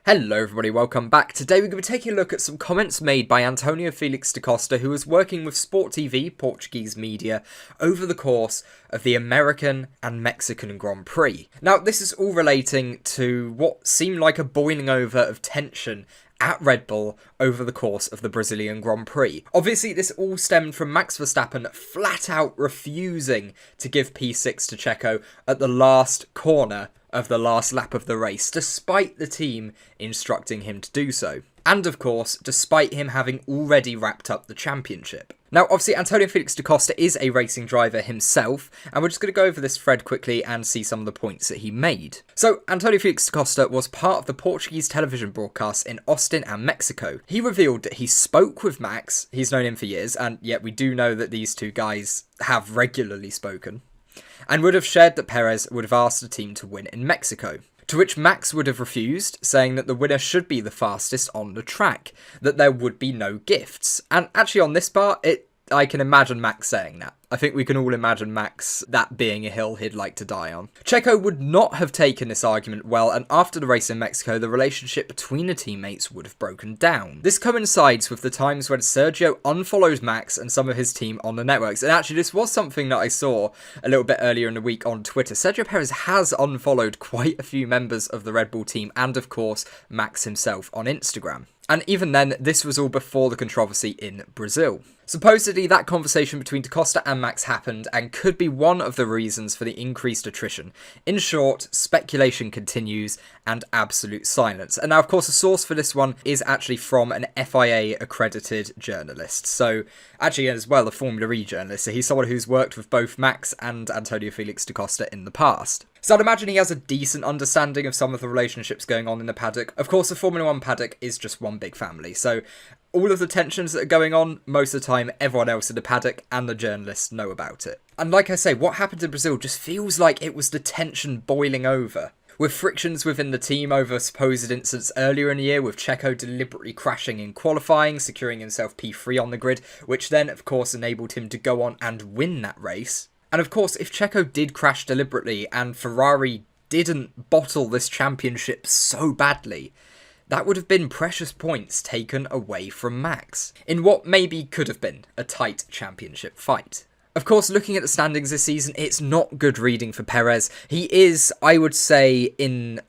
Hello everybody, welcome back. Today we're going to be taking a look at some comments made by Antonio Felix Da Costa, who was working with Sport TV, Portuguese media, over the course of the American and Mexican Grand Prix. Now, this is all relating to what seemed like a boiling over of tension at Red Bull over the course of the Brazilian Grand Prix. Obviously, this all stemmed from Max Verstappen flat out refusing to give P6 to Checo at the last corner of the last lap of the race, despite the team instructing him to do so. And of course, despite him having already wrapped up the championship. Now, obviously, Antonio Felix Da Costa is a racing driver himself, and we're just going to go over this thread quickly and see some of the points that he made. So, Antonio Felix Da Costa was part of the Portuguese television broadcasts in Austin and Mexico. He revealed that he spoke with Max, he's known him for years, and yet we do know that these two guys have regularly spoken, and would have shared that Perez would have asked the team to win in Mexico. To which Max would have refused, saying that the winner should be the fastest on the track, that there would be no gifts. And actually on this part, I can imagine Max saying that. I think we can all imagine Max that being a hill he'd like to die on. Checo would not have taken this argument well, and after the race in Mexico, the relationship between the teammates would have broken down. This coincides with the times when Sergio unfollowed Max and some of his team on the networks, and actually this was something that I saw a little bit earlier in the week on Twitter. Sergio Perez has unfollowed quite a few members of the Red Bull team, and of course Max himself on Instagram. And even then, this was all before the controversy in Brazil. Supposedly, that conversation between Da Costa and Max happened and could be one of the reasons for the increased attrition. In short, speculation continues and absolute silence. And now, of course, the source for this one is actually from an FIA-accredited journalist. So, actually, as well, a Formula E journalist. So he's someone who's worked with both Max and Antonio Felix Da Costa in the past. So I'd imagine he has a decent understanding of some of the relationships going on in the paddock. Of course, the Formula 1 paddock is just one big family, so all of the tensions that are going on, most of the time, everyone else in the paddock and the journalists know about it. And like I say, what happened in Brazil just feels like it was the tension boiling over. With frictions within the team over supposed incidents earlier in the year, with Checo deliberately crashing in qualifying, securing himself P3 on the grid, which then, of course, enabled him to go on and win that race. And of course, if Checo did crash deliberately and Ferrari didn't bottle this championship so badly, that would have been precious points taken away from Max, in what maybe could have been a tight championship fight. Of course, looking at the standings this season, it's not good reading for Perez. He is, I would say, in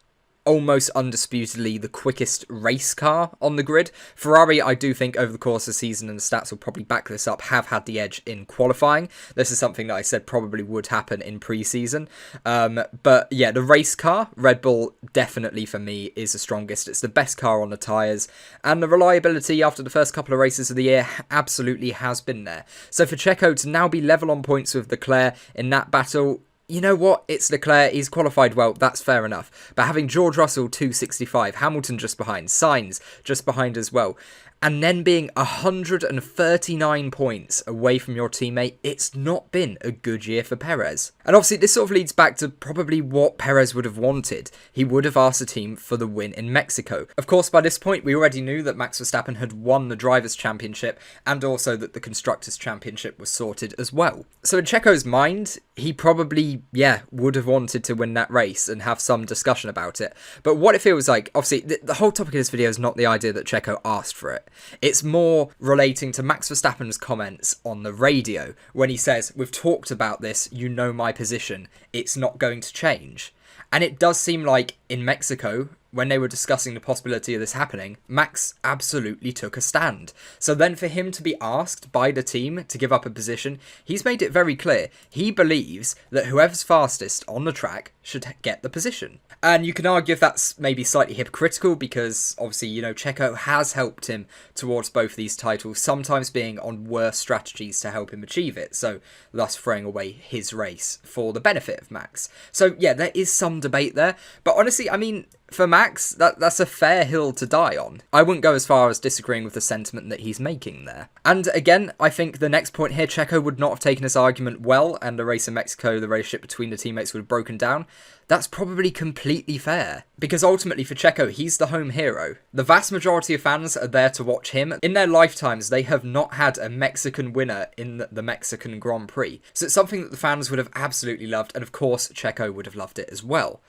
almost undisputedly the quickest race car on the grid. Ferrari, I do think, over the course of the season, and the stats will probably back this up, have had the edge in qualifying. This is something that I said probably would happen in pre-season. But yeah, the race car, Red Bull, definitely for me, is the strongest. It's the best car on the tyres, and the reliability after the first couple of races of the year absolutely has been there. So for Checo to now be level on points with Leclerc in that battle, you know what? It's Leclerc. He's qualified well. That's fair enough. But having George Russell 265, Hamilton just behind, Sainz just behind as well, and then being 139 points away from your teammate, it's not been a good year for Perez. And obviously, this sort of leads back to probably what Perez would have wanted. He would have asked the team for the win in Mexico. Of course, by this point, we already knew that Max Verstappen had won the Drivers' Championship, and also that the Constructors' Championship was sorted as well. So in Checo's mind, he probably, would have wanted to win that race and have some discussion about it. But what it feels like, obviously, the whole topic of this video is not the idea that Checo asked for it. It's more relating to Max Verstappen's comments on the radio when he says, "We've talked about this, you know my position, it's not going to change." And it does seem like in Mexico, when they were discussing the possibility of this happening, Max absolutely took a stand. So then for him to be asked by the team to give up a position, he's made it very clear he believes that whoever's fastest on the track should get the position. And you can argue if that's maybe slightly hypocritical because obviously, Checo has helped him towards both these titles, sometimes being on worse strategies to help him achieve it, so thus throwing away his race for the benefit of Max. So yeah, there is some debate there, but honestly, I mean, for Max, that's a fair hill to die on. I wouldn't go as far as disagreeing with the sentiment that he's making there. And again, I think the next point here, Checo would not have taken this argument well, and the race in Mexico, the relationship between the teammates would have broken down. That's probably completely fair. Because ultimately for Checo, he's the home hero. The vast majority of fans are there to watch him. In their lifetimes, they have not had a Mexican winner in the Mexican Grand Prix. So it's something that the fans would have absolutely loved, and of course, Checo would have loved it as well.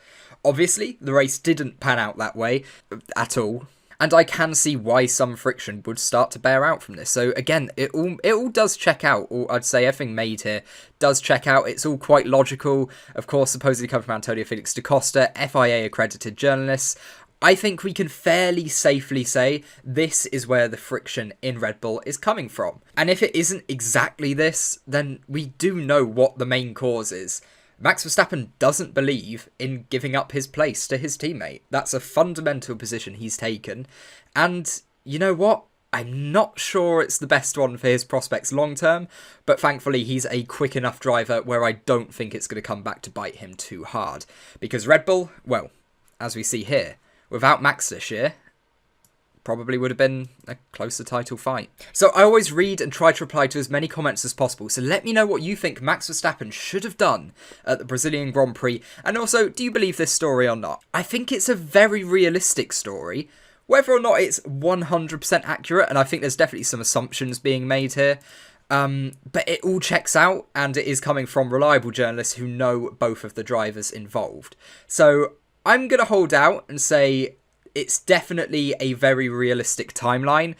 Obviously, the race didn't pan out that way at all. And I can see why some friction would start to bear out from this. So again, it all does check out. Or I'd say everything made here does check out. It's all quite logical. Of course, supposedly coming from Antonio Felix Da Costa, FIA accredited journalists. I think we can fairly safely say this is where the friction in Red Bull is coming from. And if it isn't exactly this, then we do know what the main cause is. Max Verstappen doesn't believe in giving up his place to his teammate. That's a fundamental position he's taken. And you know what? I'm not sure it's the best one for his prospects long term, but thankfully he's a quick enough driver where I don't think it's going to come back to bite him too hard. Because Red Bull, well, as we see here, without Max this year, probably would have been a closer title fight. So I always read and try to reply to as many comments as possible, so let me know what you think Max Verstappen should have done at the Brazilian Grand Prix, and also, do you believe this story or not? I think it's a very realistic story. Whether or not it's 100% accurate, and I think there's definitely some assumptions being made here, but it all checks out, and it is coming from reliable journalists who know both of the drivers involved. So I'm going to hold out and say it's definitely a very realistic timeline,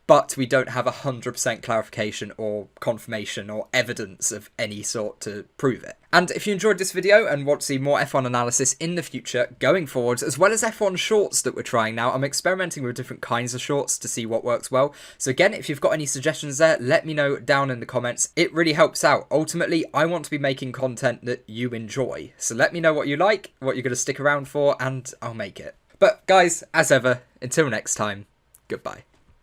but we don't have 100% clarification or confirmation or evidence of any sort to prove it. And if you enjoyed this video and want to see more F1 analysis in the future going forwards, as well as F1 shorts that we're trying now, I'm experimenting with different kinds of shorts to see what works well. So again, if you've got any suggestions there, let me know down in the comments. It really helps out. Ultimately, I want to be making content that you enjoy. So let me know what you like, what you're going to stick around for, and I'll make it. But guys, as ever, until next time, goodbye.